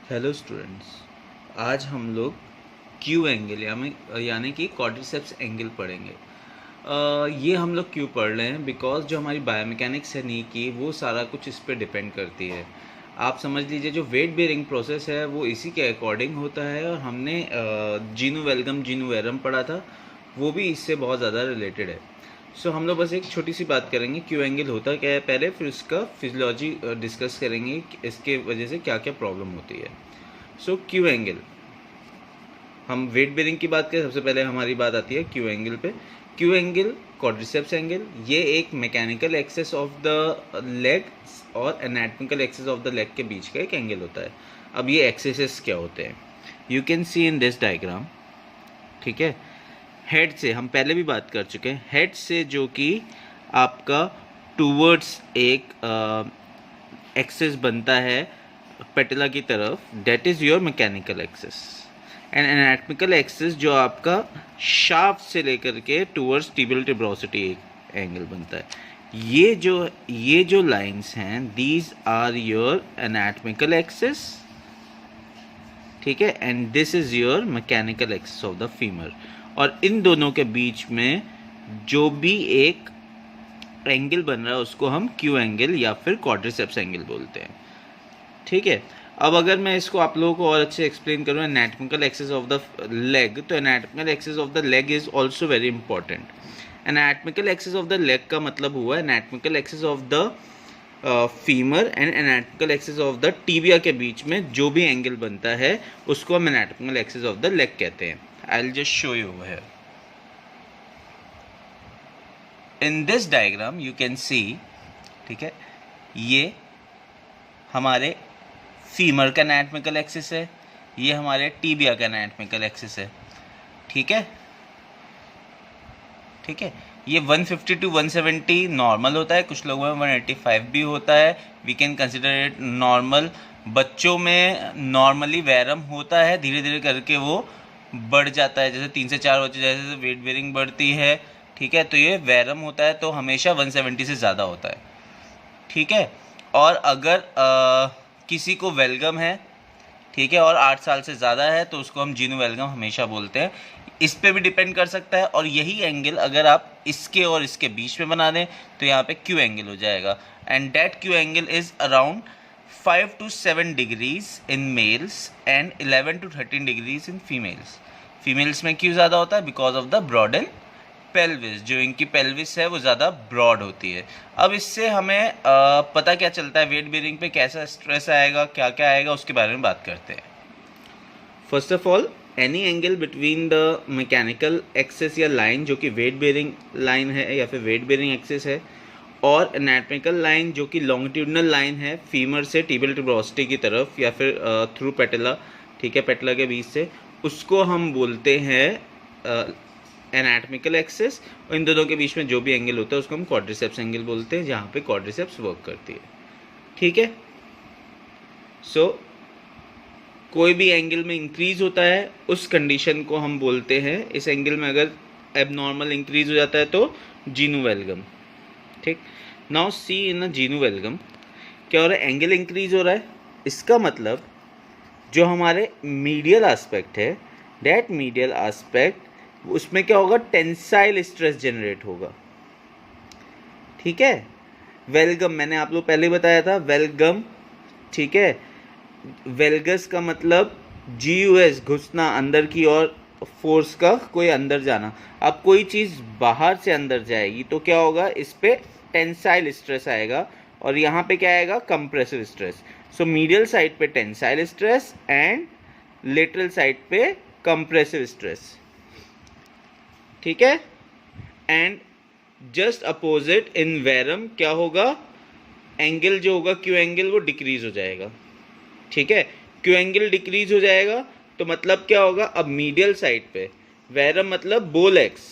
Hello students, आज हम लोग क्यू एंगल यानी कि क्वाड्रिसेप्स एंगल पढ़ेंगे। ये हम लोग क्यों पढ़ रहे हैं? बिकॉज जो हमारी बायोमैकेनिक्स है नी की, वो सारा कुछ इस पे डिपेंड करती है। आप समझ लीजिए जो वेट बेयरिंग प्रोसेस है वो इसी के अकॉर्डिंग होता है, और हमने जीनू वेलगम जीनू वेरम पढ़ा था, वो भी इससे बहुत ज़्यादा रिलेटेड है। सो हम लोग बस एक छोटी सी बात करेंगे क्यू एंगल होता क्या है पहले, फिर उसका फिजियोलॉजी डिस्कस करेंगे कि इसके वजह से क्या क्या प्रॉब्लम होती है। सो क्यू एंगल, हम वेट बेरिंग की बात करें, सबसे पहले हमारी बात आती है क्यू एंगल पे। क्यू एंगल, क्वाड्रिसेप्स एंगल, ये एक mechanical axis of the leg और anatomical axis of the leg के बीच का एक एंगल होता है। अब ये एक्सेसेस क्या होते हैं? You can see in this diagram. ठीक है, हेड से हम पहले भी बात कर चुके हैं। हेड से जो कि आपका टूवर्ड्स एक एक्सेस बनता है पेटला की तरफ, that is your mechanical axis. And anatomical axis जो आपका शाफ्ट से लेकर के टूवर्ड्स टिबियल टिब्रोसिटी एक एंगल बनता है। ये जो लाइंस हैं, these are your anatomical axis. ठीक है, and this is your mechanical axis of the femur. और इन दोनों के बीच में जो भी एक एंगल बन रहा है उसको हम क्यू एंगल या फिर क्वाड्रिसेप्स एंगल बोलते हैं। ठीक है, अब अगर मैं इसको आप लोगों को और अच्छे एक्सप्लेन करूँ, anatomical axis of the leg, तो anatomical axis of the leg is also very important. Anatomical axis of the leg का मतलब हुआ anatomical axis of the femur and anatomical axis of the tibia के बीच में जो भी एंगल बनता है उसको हम anatomical axis of the leg कहते हैं। I will just show you here in this diagram, you can see. ठीक है, ये हमारे फीमर का एनाटॉमिकल एक्सिस है, ये हमारे टीबिया का एनाटॉमिकल एक्सिस है। ठीक है, ठीक है, ये 150 to 170 नॉर्मल होता है, कुछ लोगों में 185 भी होता है। We can consider it normal. बच्चों में नॉर्मली वैरम होता है, धीरे धीरे करके वो बढ़ जाता है, जैसे 3 से 4 बच्चे जैसे वेट बेयरिंग बढ़ती है। ठीक है, तो ये वैरम होता है, तो हमेशा 170 से ज़्यादा होता है। ठीक है, और अगर किसी को वेलगम है, ठीक है, और 8 साल से ज़्यादा है, तो उसको हम जीनू वेलगम हमेशा बोलते हैं। इस पे भी डिपेंड कर सकता है, और यही एंगल अगर आप इसके और इसके बीच में बना दें तो यहाँ पे क्यू एंगल हो जाएगा। And that Q angle is around 5 to 7 degrees in males and 11 to 13 degrees in females. Females में क्यों ज़्यादा होता है? Because of the broaden pelvis, जो इनकी पेल्विस है वो ज़्यादा ब्रॉड होती है। अब इससे हमें पता क्या चलता है वेट बेयरिंग पे कैसा स्ट्रेस आएगा, क्या क्या आएगा, उसके बारे में बात करते हैं। First of all, any angle between the mechanical axis या लाइन जो कि वेट बेयरिंग लाइन है या फिर वेट बेयरिंग एक्सेस है, और एनाटॉमिकल लाइन जो कि लॉन्गिट्यूडनल लाइन है फीमर से टिबियल टिब्रोसिटी की तरफ या फिर थ्रू पेटला, ठीक है, पेटला के बीच से, उसको हम बोलते हैं एनाटॉमिकल एक्सेस। और इन दोनों के बीच में जो भी एंगल होता है उसको हम क्वाड्रिसेप्स एंगल बोलते हैं, जहाँ पे क्वाड्रिसेप्स वर्क करती है। ठीक है, सो कोई भी एंगल में इंक्रीज होता है उस कंडीशन को हम बोलते हैं, इस एंगल में अगर एबनॉर्मल इंक्रीज हो जाता है तो जीनू वेलगम। ठीक, नाउ सी इन जीनू वेलगम क्या हो रहा है? एंगल इंक्रीज हो रहा है, इसका मतलब जो हमारे मीडियल एस्पेक्ट है, दैट मीडियल एस्पेक्ट, उसमें क्या होगा? टेंसाइल स्ट्रेस जनरेट होगा। ठीक है, वेलगम मैंने आप लोग पहले बताया था, वेलगम। ठीक है, वेलगस का मतलब GUS, घुसना, अंदर की ओर, फोर्स का कोई अंदर जाना। अब कोई चीज़ बाहर से अंदर जाएगी तो क्या होगा? इस पे टेंसाइल स्ट्रेस आएगा, और यहाँ पे क्या आएगा? Compressive stress. So medial side पे tensile stress and lateral side पे कंप्रेसिव स्ट्रेस। ठीक है, and just opposite in varum क्या होगा? एंगल जो होगा क्यू एंगल वो डिक्रीज हो जाएगा। ठीक है, क्यू एंगल डिक्रीज हो जाएगा तो मतलब क्या होगा? अब मीडियल साइड पे वेरम मतलब बोलेक्स।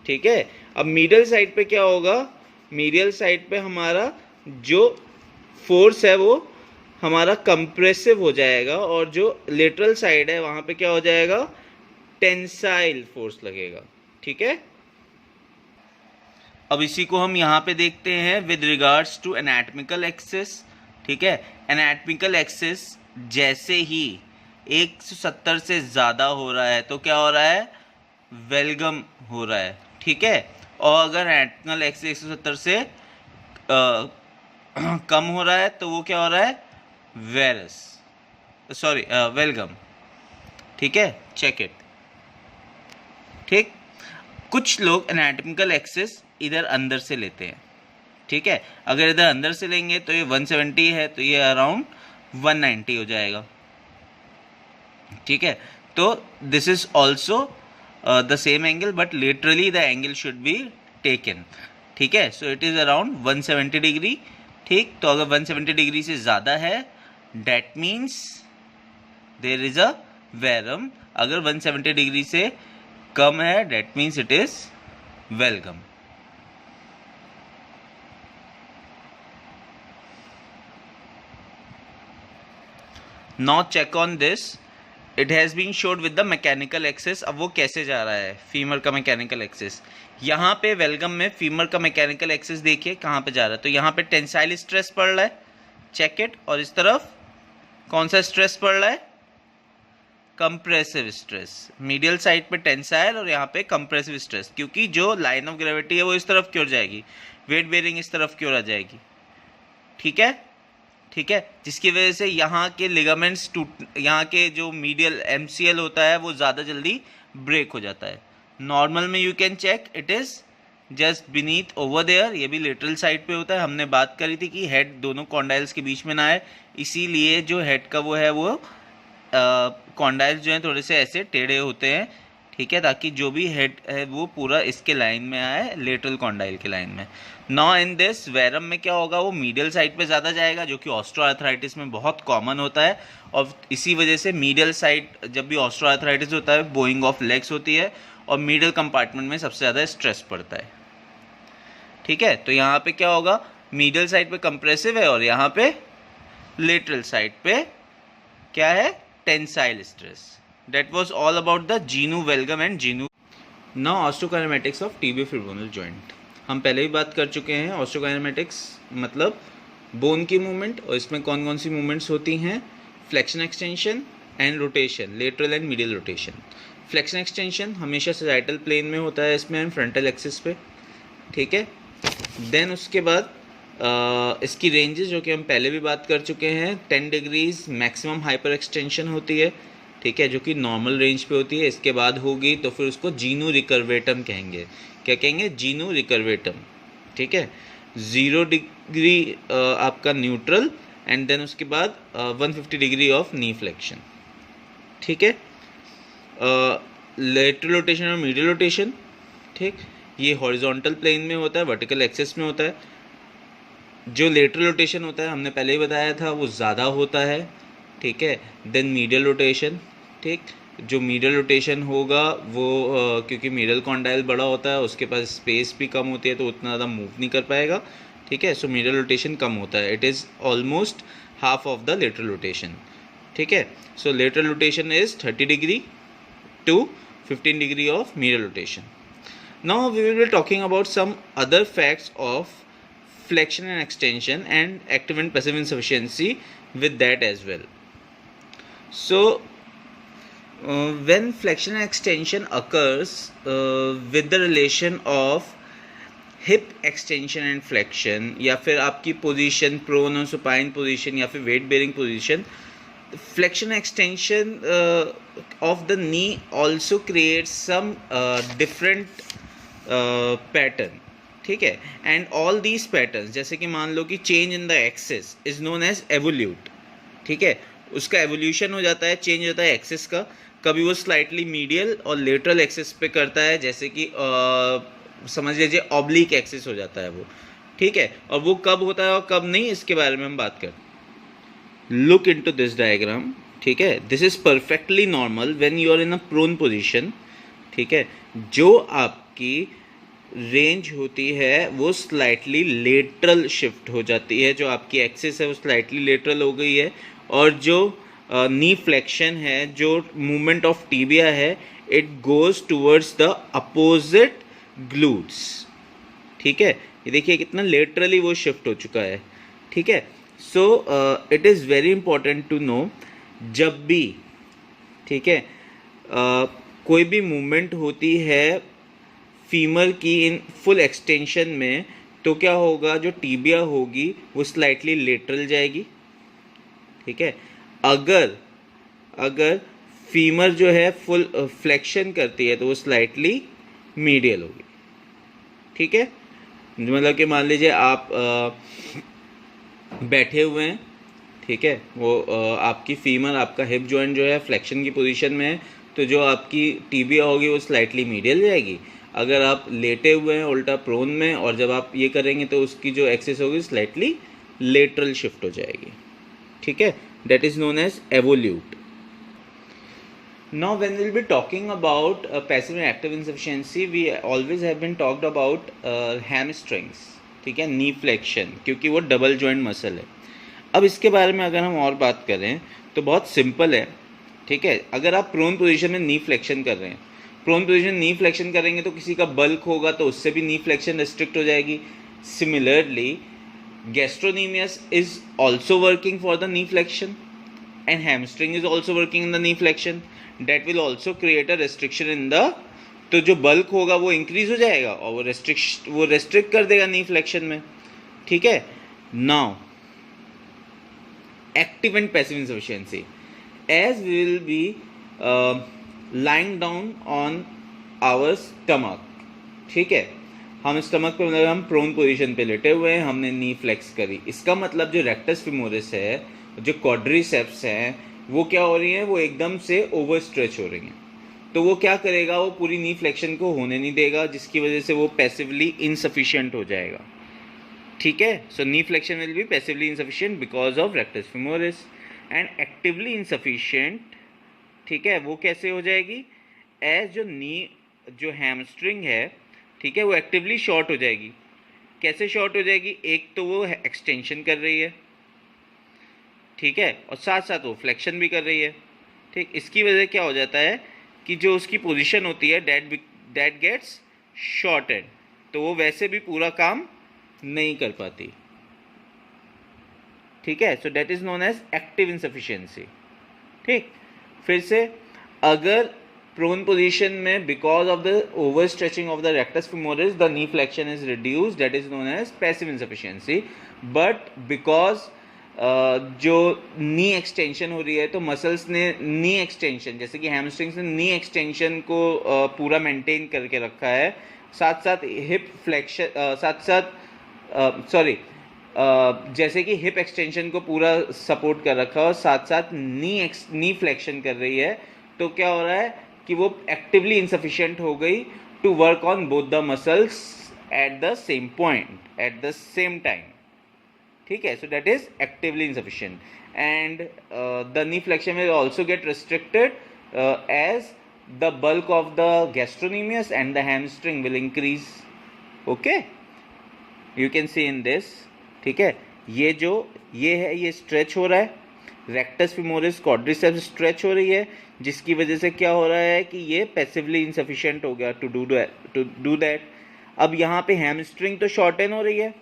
ठीक है, अब मीडियल साइड पे क्या होगा? मीडियल साइड पे हमारा जो फोर्स है वो हमारा कंप्रेसिव हो जाएगा, और जो लेटरल साइड है वहाँ पे क्या हो जाएगा? टेंसाइल फोर्स लगेगा। ठीक है, अब इसी को हम यहाँ पे देखते हैं with regards to anatomical axis. ठीक है, एनाटॉमिकल एक्सेस जैसे ही 170 से ज़्यादा हो रहा है तो क्या हो रहा है, वेलगम हो रहा है, ठीक है। और अगर एंगल एक्स 170 से कम हो रहा है तो वो क्या हो रहा है, वेरस, सॉरी वेलगम, ठीक है, चेक इट, ठीक। कुछ लोग एनाटॉमिकल एक्सिस इधर अंदर से लेते हैं, ठीक है। अगर इधर अंदर से लेंगे तो ये 170 है तो ये अराउंड 190 हो जाएगा, ठीक है। तो this is also the same angle but laterally the angle should be taken, ठीक है। So it is around 170 degree, ठीक। तो अगर 170 डिग्री से ज़्यादा है that means there is a varum, अगर 170 डिग्री से कम है that means it is valgum. Now check on this, it has been showed with the mechanical axis. अब वो कैसे जा रहा है, फीमर का मैकेनिकल एक्सिस, यहाँ पे वेलगम में फीमर का मैकेनिकल एक्सिस देखिए कहाँ पे जा रहा है, तो यहाँ पे टेंसाइल स्ट्रेस पड़ रहा है, चेक इट। और इस तरफ कौन सा स्ट्रेस पड़ रहा है, कंप्रेसिव स्ट्रेस, मीडियल साइड पे टेंसाइल और यहाँ पे कंप्रेसिव स्ट्रेस, क्योंकि जो लाइन ऑफ ग्रेविटी है वो इस तरफ क्यों जाएगी, वेट बेरिंग इस तरफ क्यों आ जाएगी, ठीक है, ठीक है। जिसकी वजह से यहाँ के लिगामेंट्स टूट, यहाँ के जो मीडियल MCL होता है वो ज़्यादा जल्दी ब्रेक हो जाता है। नॉर्मल में you can check it is just beneath over there, ये भी लेटरल साइड पे होता है। हमने बात करी थी कि हेड दोनों कॉन्डाइल्स के बीच में ना आए, इसीलिए जो हेड का वो है वो कॉन्डाइल्स जो हैं थोड़े से ऐसे टेढ़े होते हैं, ठीक है, ताकि जो भी हेड है वो पूरा इसके लाइन में आए, लेटरल कॉन्डाइल के लाइन में। नाउ इन दिस वेरम में क्या होगा, वो मीडियल साइड पे ज़्यादा जाएगा, जो कि ऑस्ट्रोआर्थराइटिस में बहुत कॉमन होता है। और इसी वजह से मीडियल साइड जब भी ऑस्ट्रोआर्थराइटिस होता है बोइंग ऑफ लेग्स होती है और मीडियल कंपार्टमेंट में सबसे ज़्यादा स्ट्रेस पड़ता है, ठीक है। तो यहाँ पे क्या होगा, मीडियल साइड पे कंप्रेसिव है और यहाँ पे लेटरल साइड पे क्या है, tensile stress. That was all about the genu valgum and genu. Now osteokinematics of tibial femoral joint. हम पहले ही बात कर चुके हैं, osteokinematics मतलब बोन की मूवमेंट, और इसमें कौन कौन सी मूवमेंट्स होती हैं, flexion extension and rotation, lateral and medial rotation. Flexion extension हमेशा सजाइटल प्लेन में होता है, इसमें फ्रंटल एक्सिस पे, ठीक है। देन उसके बाद इसकी रेंजेस जो कि हम पहले भी बात कर चुके हैं, 10 डिग्रीज मैक्सिमम हाइपर एक्सटेंशन होती है, ठीक है, जो कि नॉर्मल रेंज पे होती है। इसके बाद होगी तो फिर उसको जीनू रिकर्वेटम कहेंगे, क्या कहेंगे, जीनू रिकर्वेटम, ठीक है। 0 डिग्री आपका न्यूट्रल एंड देन उसके बाद 150 डिग्री ऑफ नी फ्लेक्शन, ठीक है। लेटरल रोटेशन और मीडियल रोटेशन, ठीक, ये हॉरिजॉन्टल प्लेन में होता है, वर्टिकल एक्सिस में होता है। जो लेटरल रोटेशन होता है हमने पहले ही बताया था वो ज़्यादा होता है, ठीक है। देन मीडियल रोटेशन, ठीक, जो मीडियल रोटेशन होगा वो क्योंकि मीडियल कॉन्डाइल बड़ा होता है उसके पास स्पेस भी कम होती है तो उतना ज़्यादा मूव नहीं कर पाएगा, ठीक है। सो मीडियल रोटेशन कम होता है, it is almost half of the lateral rotation, ठीक है। So lateral rotation is 30 degree to 15 degree of medial rotation. Now we will be talking about some other facts of flexion and extension and active and passive insufficiency with that as well. So when flexion and extension occurs with the relation of hip extension and flexion, या फिर आपकी position prone और supine position या फिर weight bearing position, flexion extension of the knee also creates some different pattern, ठीक है। And all these patterns, जैसे कि मान लो कि change in the axis is known as evolute, ठीक है, उसका एवोल्यूशन हो जाता है, चेंज होता है एक्सिस का, कभी वो स्लाइटली मीडियल और लेटरल एक्सिस पे करता है, जैसे कि समझ लीजिए ऑब्लिक एक्सिस हो जाता है वो, ठीक है। और वो कब होता है और कब नहीं, इसके बारे में हम बात करते। लुक इनटू दिस डायग्राम, ठीक है, this is perfectly normal when you are in a prone position, ठीक है। जो आपकी रेंज होती है वो स्लाइटली लेटरल शिफ्ट हो जाती है, जो आपकी एक्सिस है वो स्लाइटली लेटरल हो गई है, और जो नी फ्लेक्शन है, जो मूवमेंट ऑफ टीबिया है, it goes towards the opposite glutes, ठीक है। ये देखिए कितना लेटरली वो शिफ्ट हो चुका है, ठीक है। So it is very important to know, जब भी, ठीक है, कोई भी मूवमेंट होती है फीमर की इन फुल एक्सटेंशन में, तो क्या होगा, जो टीबिया होगी वो स्लाइटली लेटरल जाएगी, ठीक है। अगर अगर फीमर जो है फुल फ्लेक्शन करती है तो वो स्लाइटली मीडियल होगी, ठीक है। मतलब कि मान लीजिए आप बैठे हुए हैं, ठीक है, वो आपकी फीमर, आपका हिप जॉइंट जो है फ्लेक्शन की पोजीशन में है, तो जो आपकी टीबिया होगी वो स्लाइटली मीडियल जाएगी। अगर आप लेटे हुए हैं उल्टा प्रोन में, और जब आप ये करेंगे तो उसकी जो एक्सिस होगी स्लाइटली लेटरल शिफ्ट हो जाएगी, ठीक है। That is known as evolute. Now, when we'll be talking about passive and active insufficiency, we always have been talked about hamstrings, ठीक है, नी फ्लेक्शन, क्योंकि वो डबल जॉइंट मसल है. अब इसके बारे में अगर हम और बात करें तो बहुत सिंपल है, ठीक है. अगर आप प्रोन पोजीशन में नी फ्लेक्शन कर रहे हैं, प्रोन पोजीशन नी फ्लेक्शन करेंगे तो किसी का बल्क होगा तो उससे भी नी फ्लेक्शन रिस्ट्रिक्ट हो जाएगी. Similarly gastrocnemius is also working for the knee flexion and hamstring is also working in the knee flexion. That will also create a restriction in the, तो जो बल्क होगा वो इंक्रीज हो जाएगा और वो रेस्ट्रिक्ट कर देगा नी फ्लेक्शन में, ठीक है. Now active and passive insufficiency, as we will be lying down on our stomach, ठीक है. हम स्टमक पे, मतलब हम प्रोन पोजीशन पे लेटे हुए हैं, हमने नी फ्लेक्स करी. इसका मतलब जो रेक्टस फीमोरिस है, जो क्वाड्रिसेप्स हैं, वो क्या हो रही हैं, वो एकदम से ओवर स्ट्रेच हो रही हैं. तो वो क्या करेगा, वो पूरी नी फ्लेक्शन को होने नहीं देगा, जिसकी वजह से वो पैसिवली इनसफिशिएंट हो जाएगा, ठीक है. So knee flexion will be passively insufficient because of rectus femoris. And actively insufficient, ठीक है, वो कैसे हो जाएगी, एज जो हैमस्ट्रिंग है, ठीक है, वो एक्टिवली शॉर्ट हो जाएगी. कैसे शॉर्ट हो जाएगी, एक तो वो एक्सटेंशन कर रही है, ठीक है, और साथ साथ वो फ्लेक्शन भी कर रही है, ठीक. इसकी वजह क्या हो जाता है कि जो उसकी पोजीशन होती है दैट गेट्स शॉर्टेड, तो वो वैसे भी पूरा काम नहीं कर पाती, ठीक है. So that is known as active insufficiency, ठीक. फिर से, अगर प्रोन पोजीशन में because of the over stretching of the rectus femoris the knee flexion is reduced, that is known as passive insufficiency. But because जो knee extension हो रही है, तो मसल्स ने नी एक्सटेंशन, जैसे कि हैमस्ट्रिंग्स ने नी एक्सटेंशन को पूरा मेंटेन करके रखा है, साथ साथ हिप फ्लेक्शन, साथ साथ जैसे कि हिप एक्सटेंशन को पूरा सपोर्ट कर रखा है और साथ साथ नी फ्लेक्शन कर रही है. तो क्या हो रहा है कि वो एक्टिवली इनसफिशिएंट हो गई to work on both the muscles at the same point at the same time, ठीक है. So that is actively insufficient. And the knee flexion will also get restricted as the bulk of the gastrocnemius and the hamstring will increase. Okay, you can see in this, ठीक है. ये है, ये stretch हो रहा है, rectus femoris quadriceps stretch हो रही है, जिसकी वजह से क्या हो रहा है कि ये पैसिवली इनसफिशिएंट हो गया टू डू दैट. अब यहाँ पे हैमस्ट्रिंग तो शॉर्टन हो रही है,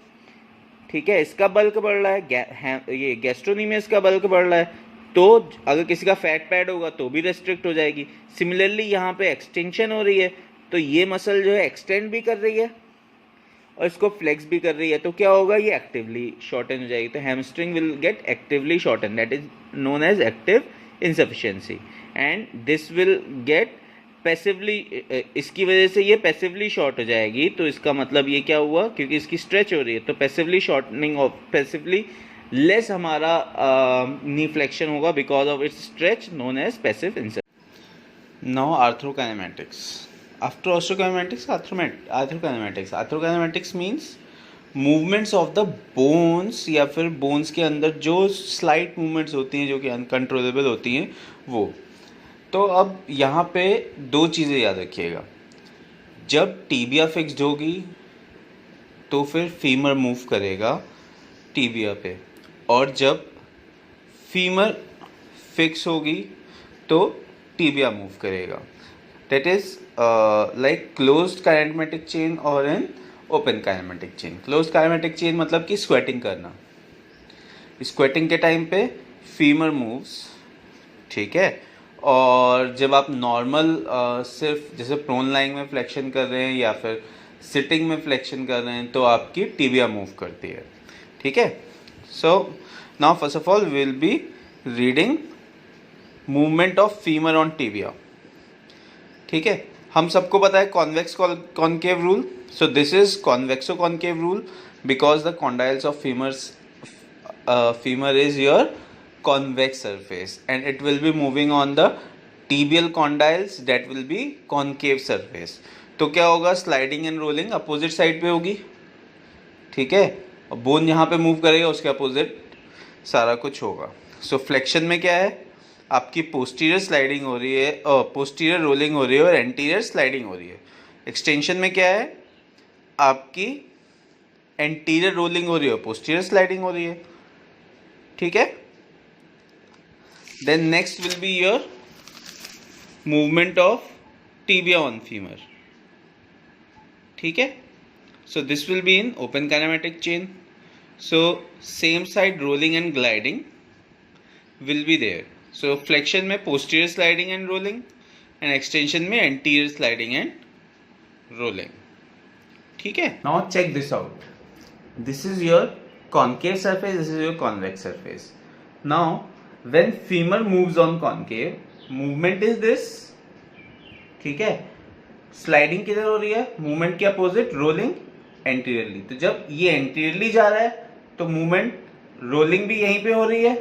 ठीक है, इसका बल्क बढ़ रहा है, ये गैस्ट्रोनेमियस का बल्क बढ़ रहा है, तो अगर किसी का फैट पैड होगा तो भी रेस्ट्रिक्ट हो जाएगी. सिमिलरली यहाँ पे एक्सटेंशन हो रही है, तो ये मसल जो है एक्सटेंड भी कर रही है और इसको फ्लेक्स भी कर रही है, तो क्या होगा, ये एक्टिवली शॉर्टन हो जाएगी. तो hamstring will get actively shorten, that is known as active insufficiency. And this will get passively, इसकी वजह से ये पैसिवली शॉर्ट हो जाएगी. तो इसका मतलब ये क्या हुआ, क्योंकि इसकी स्ट्रेच हो रही है, तो passively shortening of, passively less हमारा नी फ्लेक्शन होगा because of its stretch, known as passive insufficiency. Now arthrokinematics. After osteokinematics, arthrokinematics. Arthrokinematics means movements of the bones, या फिर बोन्स के अंदर जो स्लाइट मूवमेंट्स होती हैं जो कि अनकंट्रोलेबल होती हैं वो. तो अब यहाँ पे दो चीज़ें याद रखिएगा. जब टीबिया फिक्स्ड होगी तो फिर फीमर मूव करेगा टीबिया पे, और जब फीमर फिक्स होगी तो टीबिया मूव करेगा. That is like closed kinematic chain और an open kinematic chain. Closed kinematic chain मतलब कि स्वेटिंग करना, स्क्वेटिंग के टाइम पे फीमर मूव्स, ठीक है। और जब आप नॉर्मल सिर्फ जैसे प्रोन लाइन में फ्लेक्शन कर रहे हैं या फिर सिटिंग में फ्लेक्शन कर रहे हैं तो आपकी टिबिया मूव करती है, ठीक है। So now first of all will be reading movement of femur on tibia, ठीक है। हम सबको पता है convex concave rule, so this is कॉन्वेक्सो concave rule because the condyles of femur is your convex surface and it will be moving on the tibial condyles that will be concave surface. तो क्या होगा, sliding and rolling opposite side पे होगी, ठीक है। और bone यहाँ पे मूव करेगा, उसके अपोजिट सारा कुछ होगा। सो फ्लेक्शन में क्या है, आपकी पोस्टीरियर स्लाइडिंग हो रही है और पोस्टीरियर रोलिंग हो रही है और एंटीरियर स्लाइडिंग हो रही है। एक्सटेंशन में क्या है, आपकी एंटीरियर रोलिंग हो रही है, पोस्टीरियर स्लाइडिंग हो रही है, ठीक है। Then next will be your movement of tibia on femur, ठीक है। So this will be in open kinematic chain, so same side rolling and gliding will be there. So flexion में posterior sliding and rolling and extension में anterior sliding and rolling, ठीक है। Now check this out, this is your concave surface, this is your convex surface. Now when femur moves on concave, movement is this, ठीक है। Sliding किधर हो रही है, movement के अपोजिट रोलिंग एंटीरियरली। तो जब ये एंटीरियरली जा रहा है तो मूवमेंट रोलिंग भी यहीं पे हो रही है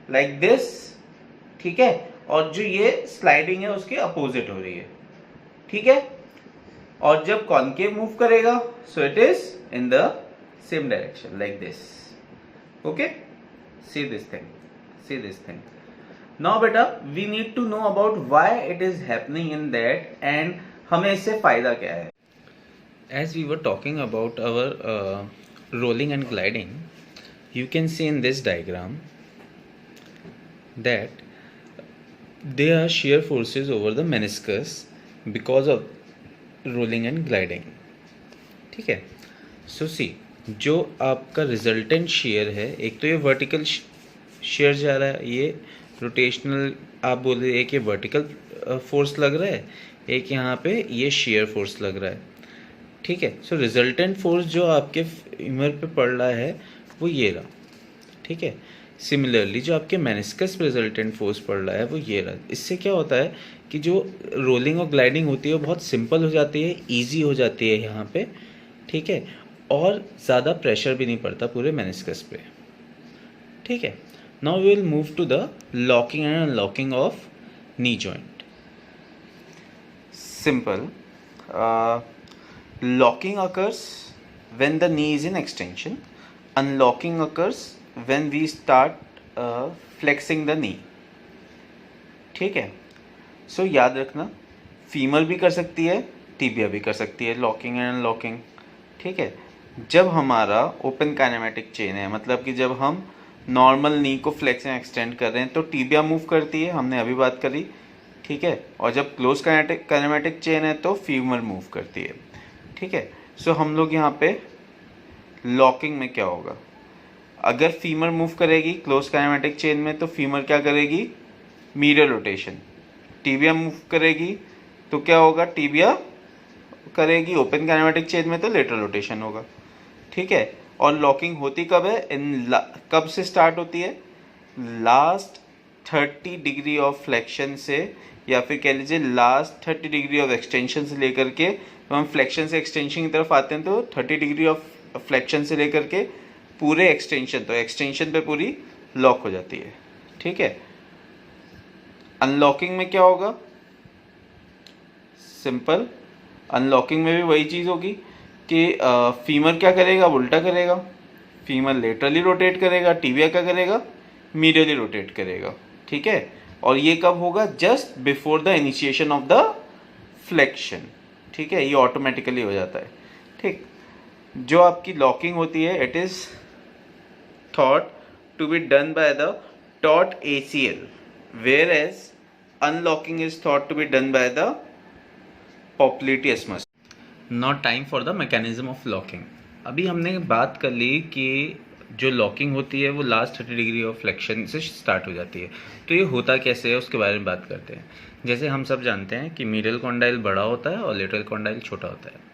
लाइक दिस, ठीक है। और जो ये स्लाइडिंग है उसके अपोजिट हो रही है, ठीक है। और जब कॉन्केव मूव करेगा सो it is in the same direction like this, okay। see this thing now beta we need to know about why it is happening in that and हमें इससे फायदा क्या है। as we were talking about our rolling and gliding, you can see in this diagram that there are shear forces over the meniscus because of rolling and gliding, ठीक है। so see, जो आपका resultant share है, एक तो ये vertical share जा रहा है, ये रोटेशनल आप बोल रहे हैं, एक ये वर्टिकल फोर्स लग रहा है, एक यहाँ पे ये शेयर फोर्स लग रहा है, ठीक है। सो रिजल्टेंट फोर्स जो आपके फीमर पे पड़ रहा है वो ये रहा, ठीक है। सिमिलरली जो आपके मेनिस्कस पे रिजल्टेंट फोर्स पड़ रहा है वो ये रहा। इससे क्या होता है कि जो रोलिंग और ग्लाइडिंग होती है वो बहुत सिंपल हो जाती है, ईजी हो जाती है यहाँ पे, ठीक है। और ज़्यादा प्रेशर भी नहीं पड़ता पूरे मेनिस्कस पे, ठीक है। Now we will move to the locking and unlocking of knee joint. Simple, locking occurs when the knee is in extension, unlocking occurs when we start flexing the knee, ठीक है। सो याद रखना, फीमर भी कर सकती है, टिबिया भी कर सकती है लॉकिंग एंड अनलॉकिंग, ठीक है। जब हमारा ओपन काइनेमेटिक चेन है, मतलब कि जब हम नॉर्मल नी को फ्लेक्स एंड एक्सटेंड कर रहे हैं तो टिबिया मूव करती है, हमने अभी बात करी, ठीक है। और जब क्लोज काइनेमेटिक चेन है तो फीमर मूव करती है, ठीक है। सो हम लोग यहाँ पे लॉकिंग में क्या होगा, अगर फीमर मूव करेगी क्लोज काइनेमेटिक चेन में तो फीमर क्या करेगी, मीडियल रोटेशन। टिबिया मूव करेगी तो क्या होगा, टिबिया करेगी ओपन काइनेमेटिक चेन में तो लेटरल रोटेशन होगा, ठीक है। और लॉकिंग होती कब है, कब से स्टार्ट होती है, लास्ट 30 डिग्री ऑफ फ्लेक्शन से, या फिर कह लीजिए लास्ट 30 डिग्री ऑफ एक्सटेंशन से लेकर के, तो हम फ्लेक्शन से एक्सटेंशन की तरफ आते हैं तो 30 डिग्री ऑफ फ्लेक्शन से लेकर के पूरे एक्सटेंशन, तो एक्सटेंशन पे पूरी लॉक हो जाती है, ठीक है। अनलॉकिंग में क्या होगा, सिंपल, अनलॉकिंग में भी वही चीज़ होगी कि फीमर क्या करेगा, उल्टा करेगा, फीमर लेटरली रोटेट करेगा, टिबिया क्या करेगा, मीडियली रोटेट करेगा, ठीक है। और ये कब होगा, just before the initiation of the flexion, ठीक है। ये ऑटोमेटिकली हो जाता है, ठीक। जो आपकी लॉकिंग होती है, it is thought to be done by the taut ACL, whereas unlocking is thought to be done by the popliteus muscle. Now time for the mechanism of locking. अभी हमने बात कर ली कि जो लॉकिंग होती है वो लास्ट 30 डिग्री ऑफ फ्लेक्शन से स्टार्ट हो जाती है। तो ये होता कैसे है उसके बारे में बात करते हैं। जैसे हम सब जानते हैं कि मीडियल कॉन्डाइल बड़ा होता है और लेटरल कॉन्डाइल छोटा होता है।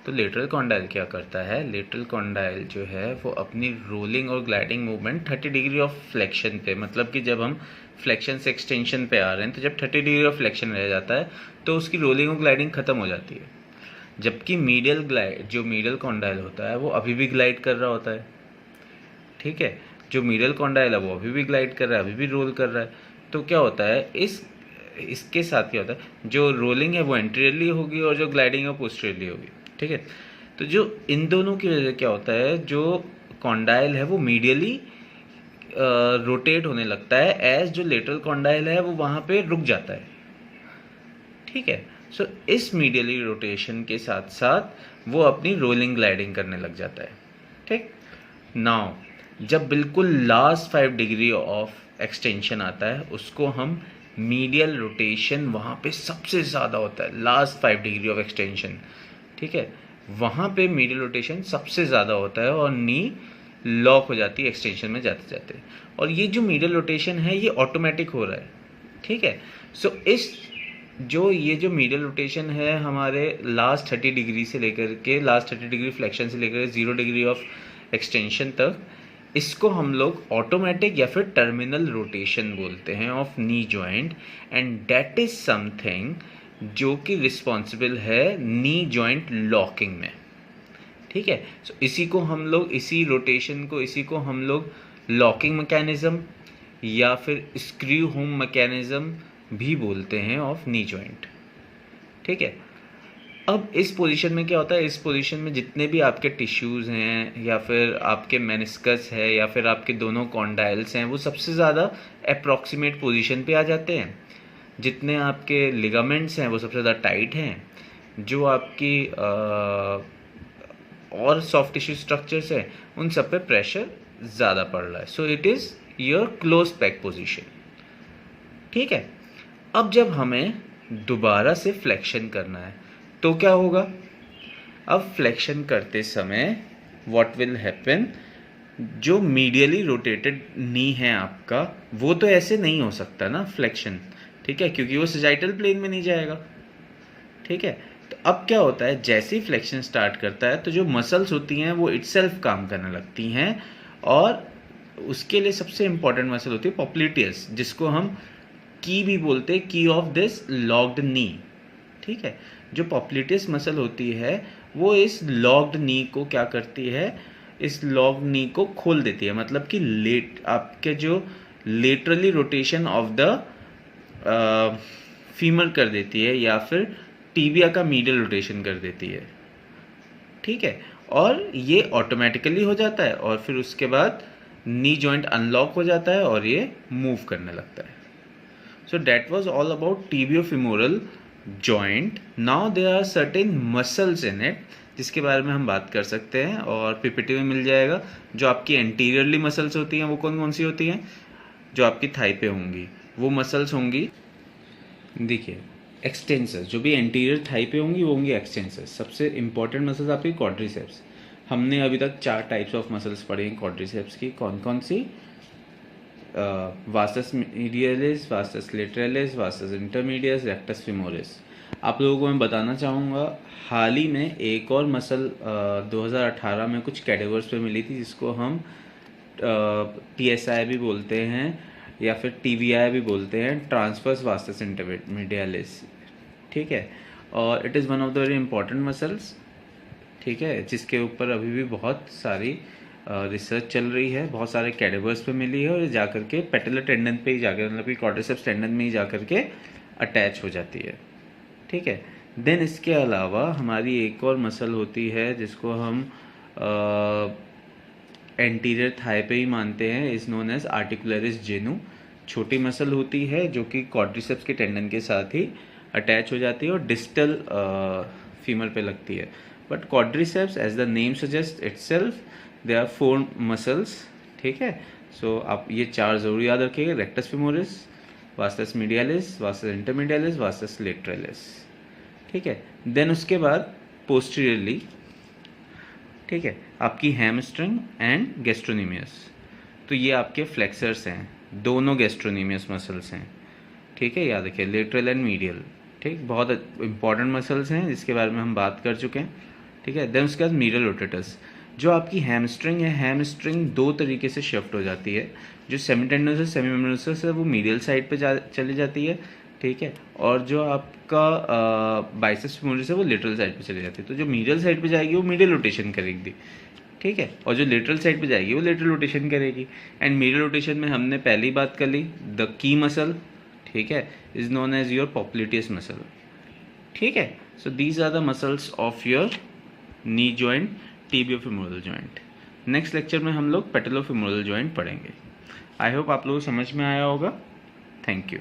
तो लेटरल कॉन्डाइल क्या करता है, लेटरल कॉन्डाइल जो है वो अपनी रोलिंग और gliding movement 30 degree of flexion पे, मतलब कि जब हम फ्लेक्शन से एक्सटेंशन पे आ रहे हैं तो जब 30 डिग्री ऑफ फ्लेक्शन रह जाता है तो उसकी रोलिंग और ग्लाइडिंग ख़त्म हो जाती है। जबकि जो मीडियल कॉन्डाइल होता है वो अभी भी ग्लाइड कर रहा होता है। ठीक है, जो मीडियल कॉन्डाइल है वो अभी भी ग्लाइड कर रहा है, अभी भी रोल कर रहा है। तो क्या होता है, इसके साथ क्या होता है, जो रोलिंग है वो एंटीरियरली होगी और जो ग्लाइडिंग है वो पोस्टीरियरली होगी। ठीक है, तो जो इन दोनों की वजह से क्या होता है, जो कॉन्डाइल है वो मीडियली रोटेट होने लगता है, एज जो लेटरल कॉन्डाइल है वो वहाँ पे रुक जाता है। ठीक है, सो इस मीडियली रोटेशन के साथ साथ वो अपनी रोलिंग ग्लाइडिंग करने लग जाता है। ठीक, नाउ जब बिल्कुल लास्ट 5 डिग्री ऑफ एक्सटेंशन आता है उसको हम मीडियल रोटेशन, वहाँ पे सबसे ज़्यादा होता है लास्ट 5 डिग्री ऑफ एक्सटेंशन। ठीक है, वहाँ पे मीडियल रोटेशन सबसे ज़्यादा होता है और नी लॉक हो जाती है एक्सटेंशन में जाते जाते। और ये जो मीडियल रोटेशन है ये ऑटोमेटिक हो रहा है। ठीक है, सो ये जो मीडियल रोटेशन है हमारे लास्ट 30 डिग्री से लेकर के लास्ट 30 डिग्री फ्लेक्शन से लेकर 0 डिग्री ऑफ एक्सटेंशन तक, इसको हम लोग ऑटोमेटिक या फिर टर्मिनल रोटेशन बोलते हैं of knee joint, and that is something जो कि रिस्पॉन्सिबल है नी जॉइंट लॉकिंग में। ठीक है, सो इसी को हम लोग लॉकिंग मैकेनिज्म या फिर स्क्रू होम मैकेनिज्म भी बोलते हैं ऑफ नी जॉइंट। ठीक है, अब इस पोजीशन में क्या होता है, इस पोजीशन में जितने भी आपके टिश्यूज़ हैं या फिर आपके मेनिस्कस है या फिर आपके दोनों कॉन्डाइल्स हैं वो सबसे ज़्यादा अप्रॉक्सीमेट पोजीशन पे आ जाते हैं। जितने आपके लिगामेंट्स हैं वो सबसे ज़्यादा टाइट हैं। जो आपकी और सॉफ्ट टिश्यू स्ट्रक्चर्स हैं उन सब पे प्रेशर ज़्यादा पड़ रहा है। So it is your close pack position. ठीक है, अब जब हमें दोबारा से फ्लेक्शन करना है तो क्या होगा, अब फ्लेक्शन करते समय व्हाट विल हैपन, जो मीडियली रोटेटेड नी है आपका वो तो ऐसे नहीं हो सकता ना फ्लेक्शन। ठीक है, क्योंकि वो सजाइटल प्लेन में नहीं जाएगा। ठीक है, तो अब क्या होता है, जैसे ही फ्लेक्शन स्टार्ट करता है तो जो मसल्स होती हैं वो इटसेल्फ काम करने लगती हैं, और उसके लिए सबसे इंपॉर्टेंट मसल होती है पॉप्लिटियस, जिसको हम की भी बोलते हैं, की ऑफ दिस लॉक्ड नी। ठीक है, जो पॉप्लिटियस मसल होती है वो इस लॉक्ड नी को क्या करती है, इस लॉक्ड नी को खोल देती है, मतलब कि आपके जो laterally rotation of the femur कर देती है या फिर टीबिया का मीडियल रोटेशन कर देती है। ठीक है, और ये ऑटोमेटिकली हो जाता है और फिर उसके बाद नी जॉइंट अनलॉक हो जाता है और ये मूव करने लगता है। So that was all about tibiofemoral joint. Now there are certain muscles in it जिसके बारे में हम बात कर सकते हैं और पीपीटी में मिल जाएगा। जो आपकी एंटीरियरली मसल्स होती हैं वो कौन कौन सी होती हैं, जो आपकी थाई पे होंगी वो मसल्स होंगी, देखिए एक्सटेंसर्स, जो भी एंटीरियर थाई पे होंगी वो होंगी एक्सटेंसर्स। सबसे इंपॉर्टेंट मसल्स आपकी क्वाड्रिसेप्स। हमने अभी तक 4 टाइप्स ऑफ मसल्स पढ़े हैं क्वाड्रिसेप्स की, कौन कौन सी, vastus medialis, vastus lateralis, vastus intermedius, rectus femoris. आप लोगों को मैं बताना चाहूँगा, हाल ही में एक और मसल 2018 में कुछ कैडेवर्स पे मिली थी जिसको हम TSI भी बोलते हैं या फिर TVI भी बोलते हैं, ट्रांसवर्स वास्टस इंटरमीडियलिस। ठीक है, और it is one of the very important muscles. ठीक है, जिसके ऊपर अभी भी बहुत सारी रिसर्च चल रही है, बहुत सारे कैडेवर्स पे मिली है और जा करके पेटेलर टेंडन पे ही जाकर, मतलब कि क्वाड्रिसेप्स टेंडन में ही जा करके अटैच हो जाती है। ठीक है, देन इसके अलावा हमारी एक और मसल होती है जिसको हम एंटीरियर थाई पे ही मानते हैं, इज नोन एज आर्टिकुलरिस जेनू। छोटी मसल होती है जो कि क्वाड्रिसेप्स के टेंडन के साथ ही अटैच हो जाती है और डिस्टल फीमर पे लगती है। But quadriceps as the name suggest itself they are 4 muscles. ठीक है, सो आप ये 4 ज़रूर याद रखिएगा, rectus femoris, vastus medialis, vastus intermedialis, vastus lateralis. ठीक है, देन उसके बाद पोस्टीरियरली, ठीक है, आपकी हैमस्ट्रिंग एंड गैस्ट्रोनीमियस, तो ये आपके फ्लेक्सर्स हैं, दोनों गैस्ट्रोनीमियस मसल्स हैं, ठीक है, याद रखिए, लेटरल एंड मीडियल, ठीक, बहुत इंपॉर्टेंट मसल्स हैं जिसके बारे में हम बात कर चुके हैं, ठीक है। देन उसके बाद मीडियल रोटेटस, जो आपकी हैमस्ट्रिंग है, हैमस्ट्रिंग दो तरीके से शिफ्ट हो जाती है, जो सेमीटेंडनस है, सेमी मेम्ब्रेनस है, वो मीडियल साइड पे चली जाती है, ठीक है, और जो आपका बाइसेप्स फेमोरिस है वो लेटरल साइड पे चली जाती है। तो जो मीडियल साइड पे जाएगी वो मीडियल रोटेशन करेगी, ठीक है, और जो लेटरल साइड पे जाएगी वो लेटरल रोटेशन करेगी। एंड मीडियल रोटेशन में हमने पहले ही बात कर ली, द की मसल, ठीक है, is known as your popliteus muscle, ठीक है। So these are the muscles of your knee joint, tibiofemoral joint. Next lecture में हम लोग पेटेलोफेमोरल जॉइंट पढ़ेंगे। आई होप आप लोगों को समझ में आया होगा। Thank you.